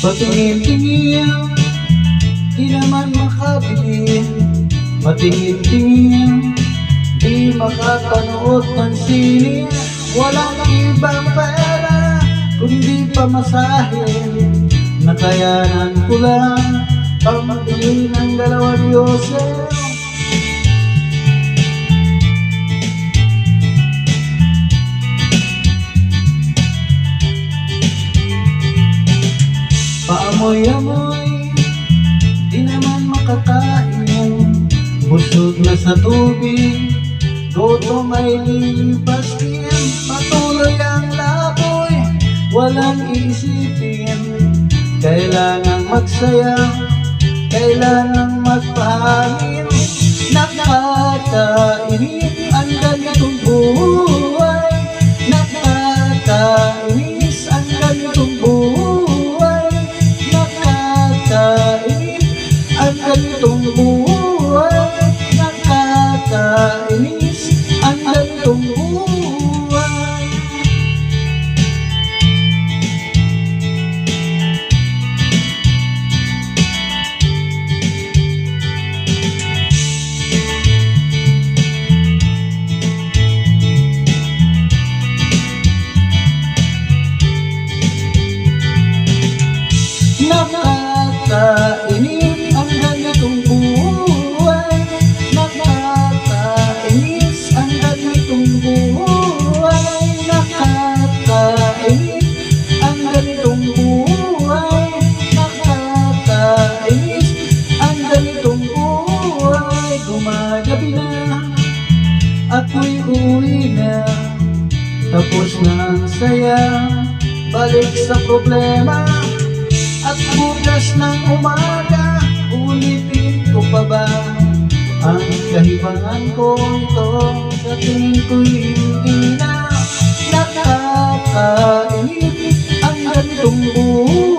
Patingin-tingin, di naman makabili. Patingin-tingin, di makapanood ng sine. Walang ibang pera, kundi pamasahin. Nakayanan ko lang pambili ng 2 Yosef. Paamoy-amoy, di naman makakain. Busog na sa tubig, gutom ay lilipas din. Patuloy ang laboy, walang iisipin. Kailangang magsaya, kailangang magpahangin. Nakakainip ang ganitong buhay. Nakakainis ang ganitong buhay. Nakakainis ang ganitong buhay. Nakakainis ang ganitong buhay. Nakakainis ang ganitong buhay. Nakakainis ang ganitong buhay. Nakakainis ang ganitong buhay. Nakakainis ang ganitong buhay. Gumagabi na, ako'y uwi na. Tapos na ang saya, balik sa problema. At bukas ng umaga, ulitin ko pa ba ang kahibangan ko ito? Sa tingin ko'y hindi na. Nakakainis ang ganitong buhay.